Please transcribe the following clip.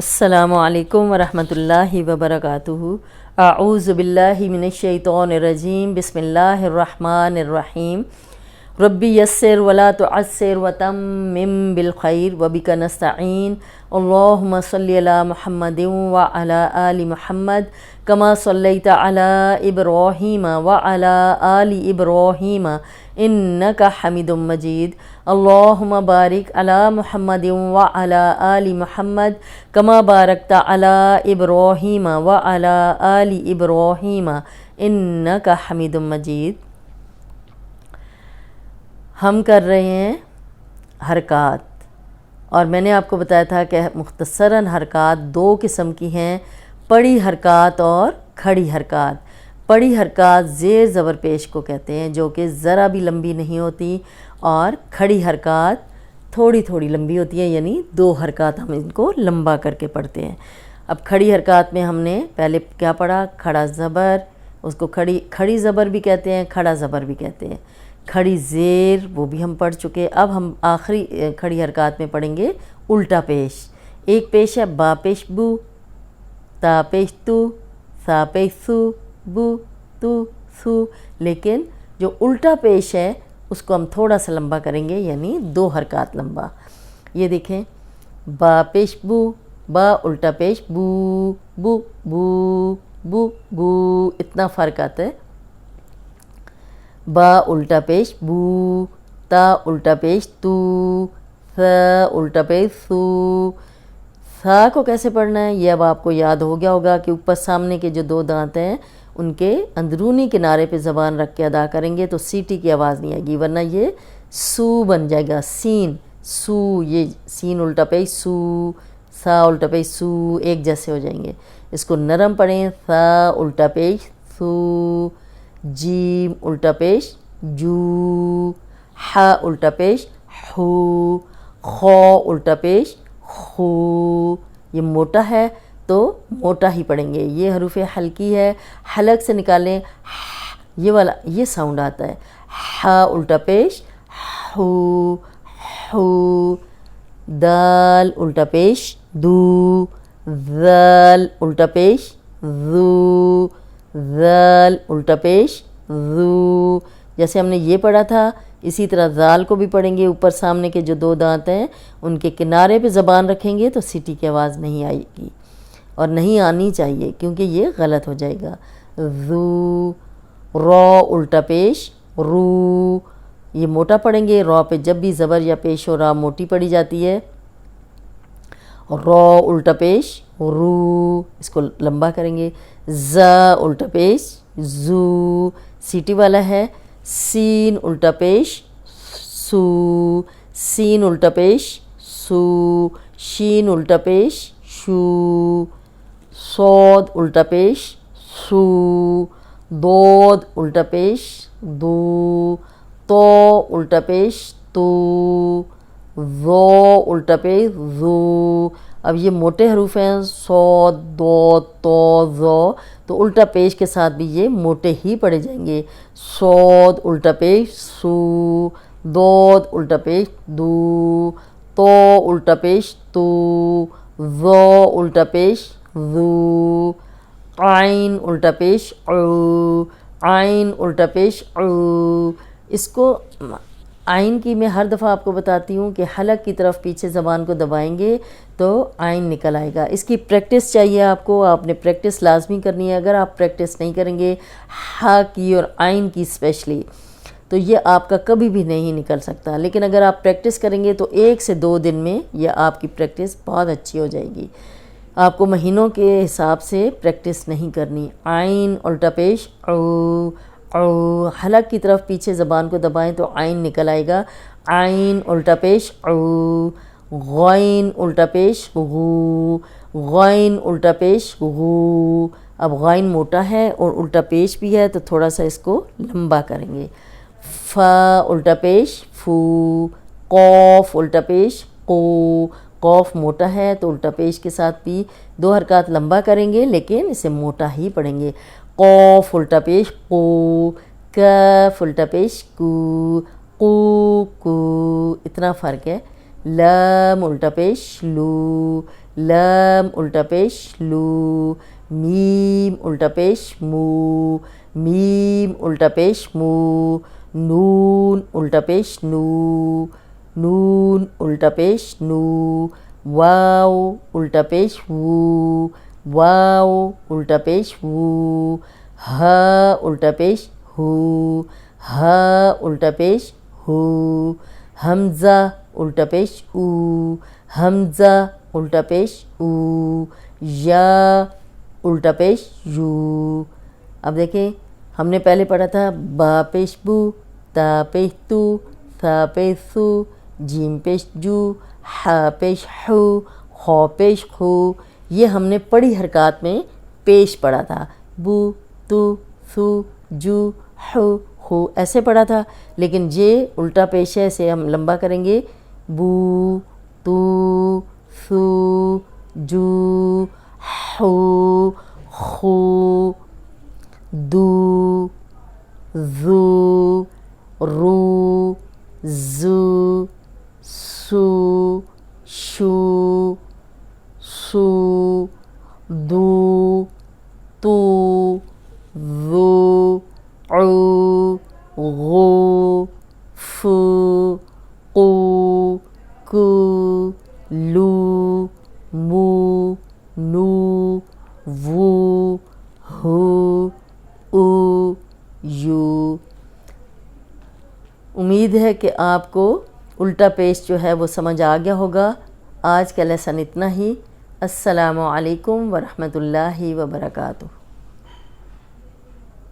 अस्सलामु अलैकुम वरहमतुल्लाहि वबरकातुहू। अऊज़ु बिल्लाहि मिनश्शैतानिर्रजीम। बिस्मिल्लाहिर्रहमानिर्रहीम। रब्बि यस्सिर वला तुअस्सिर वतम्मिम बिल खैर वबिका नस्तईन। अल्लाहुम्मा सल्लि अला मुहम्मदिन व अला आलि मुहम्मद कमा सल्लैता अला इब्राहीम व अला आलि इब्राहीम इन्नका हमीदुम मजीद। अल्लाहुम्मा बारिक अला मुहम्मदिन व अला आलि मुहम्मद कमा बारकता अला इब्राहीम व अला आलि इब्राहीम इन्नका हमीदुम मजीद। हम कर रहे हैं हरकात, और मैंने आपको बताया था कि मुख्तसरन हरकात दो किस्म की हैं, पड़ी हरकात और खड़ी हरकात। पड़ी हरकात ज़ेर ज़बर पेश को कहते हैं, जो कि ज़रा भी लंबी नहीं होती, और खड़ी हरकात थोड़ी थोड़ी लंबी होती है, यानी दो हरकात हम इनको लंबा करके पढ़ते हैं। अब खड़ी हरकात में हमने पहले क्या पढ़ा? खड़ा ज़बर, उसको खड़ी ज़बर भी कहते हैं, खड़ा ज़बर भी कहते हैं। खड़ी ज़ेर, वो भी हम पढ़ चुके। अब हम आखिरी खड़ी हरकात में पढ़ेंगे उल्टा पेश। एक पेश है बा पेश बू, ता पेश तू, सा पेश सू, बू तू सू, लेकिन जो उल्टा पेश है उसको हम थोड़ा सा लंबा करेंगे, यानी दो हरकात लंबा। ये देखें, बा पेश बू, बा उल्टा पेश बू, बू बू बू बू, इतना फ़र्क आता है। बा उल्टा पेश बू, ता उल्टा पेश तू, सा उल्टा पेश सू। सा को कैसे पढ़ना है ये अब आपको याद हो गया होगा कि ऊपर सामने के जो दो दांत हैं उनके अंदरूनी किनारे पे ज़बान रख के अदा करेंगे तो सीटी की आवाज़ नहीं आएगी, वरना ये सू बन जाएगा। सीन सू, ये सीन उल्टा पेश सू, सा उल्टा पेश सू, एक जैसे हो जाएंगे। इसको नरम पढ़ें, सा उल्टा पेश सू, जीम उल्टा पेश जू, हा उल्टा पेश हू, खो उल्टा पेश खू। ये मोटा है तो मोटा ही पढ़ेंगे। ये हरूफ़े हल्की है, हलक से निकालें, ये वाला ये साउंड आता है। हा उल्टा पेश हू, हू। दाल उल्टा पेश दू, ज़ाल उल्टा पेश ज़ू, ज़ाल उल्टा पेश ज़ू। जैसे हमने ये पढ़ा था इसी तरह ज़ाल को भी पढ़ेंगे। ऊपर सामने के जो दो दांत हैं उनके किनारे पे ज़बान रखेंगे तो सीटी की आवाज़ नहीं आएगी, और नहीं आनी चाहिए क्योंकि ये गलत हो जाएगा। ज़ू, रॉ उल्टा पेश रू, ये मोटा पढ़ेंगे। रॉ पे जब भी ज़बर या पेश हो रा मोटी पढ़ी जाती है। रॉ उल्टा पेश रू, इसको लंबा करेंगे। ज़ उल्टा पेश ज़ू, सीटी वाला है। सीन उल्टा पेश सू, सीन उल्टा पेश सू, शीन उल्टा पेश शू, सौद उल्टा पेश सू, दोद उल्टा पेश दू, तो उल्टा पेश तू, ज़ो उल्टा पेश ज़ू। अब ये मोटे हरूफ हैं, सौ, दो, तो, ज़ो, तो उल्टा पेश के साथ भी ये मोटे ही पढ़े जाएंगे। सौद उल्टा पेश सू, दोद उल्टा पेश दू, तो उल्टा पेश तू, ज़ो उल्टा पेश ज़ू, आइन उल्टा पेश औ, आइन उल्टा पेश औ। इसको आइन की मैं हर दफ़ा आपको बताती हूँ कि हलक की तरफ पीछे ज़बान को दबाएंगे तो आइन निकल आएगा। इसकी प्रैक्टिस चाहिए आपको, आपने प्रैक्टिस लाजमी करनी है। अगर आप प्रैक्टिस नहीं करेंगे हा की और आइन की स्पेशली, तो ये आपका कभी भी नहीं निकल सकता। लेकिन अगर आप प्रैक्टिस करेंगे तो 1 से 2 दिन में यह आपकी प्रैक्टिस बहुत अच्छी हो जाएगी। आपको महीनों के हिसाब से प्रैक्टिस नहीं करनी। आइन उल्टा पेश औ, औ, हलक की तरफ पीछे ज़बान को दबाएं तो आइन निकल आएगा। आइन उल्टा पेश औ, गौइन उल्टा पेश गू, गौइन उल्टा पेश गू। अब गौइन मोटा है और उल्टा पेश भी है तो थोड़ा सा इसको लंबा करेंगे। फ़ा उल्टा पेश फू, कौफ उल्टा पेश को, कौफ मोटा है तो उल्टा पेश के साथ भी दो हरकत लंबा करेंगे, लेकिन इसे मोटा ही पढ़ेंगे। कौफ उल्टा पेश को, कफ उल्टा पेश कू, कू, इतना फ़र्क है। लम उल्टा पेश लू, لام الٹا پیش لو، میم الٹا پیش مو، میم الٹا پیش مو، نون الٹا پیش نو، نون الٹا پیش نو، واو الٹا پیش وو، واو الٹا پیش وو، ہا الٹا پیش ہو، ہا الٹا پیش ہو، حمزہ الٹا پیش او، حمزہ الٹا پیش او، یا الٹا پیش یو۔ اب دیکھیں ہم نے پہلے پڑھا تھا با پیش بو، تا پیش تو، ثا پیش سو، جیم پیش جو، حا پیش حو، خو پیش خو، یہ ہم نے پڑی حرکات میں پیش پڑھا تھا، بو تو سو جو حو خو ایسے پڑھا تھا، لیکن یہ الٹا پیش ہے، اسے ہم لمبا کریں گے، بو تو سو جو حو خو دو زو رو زو سو شو سو دو تو ذو عو غو فو قو کو لو مو نو وو ہو او یو۔ امید ہے کہ آپ کو الٹا پیش جو ہے وہ سمجھ آ گیا ہوگا۔ آج کا لیسن اتنا ہی۔ السلام علیکم ورحمۃ اللہ وبرکاتہ۔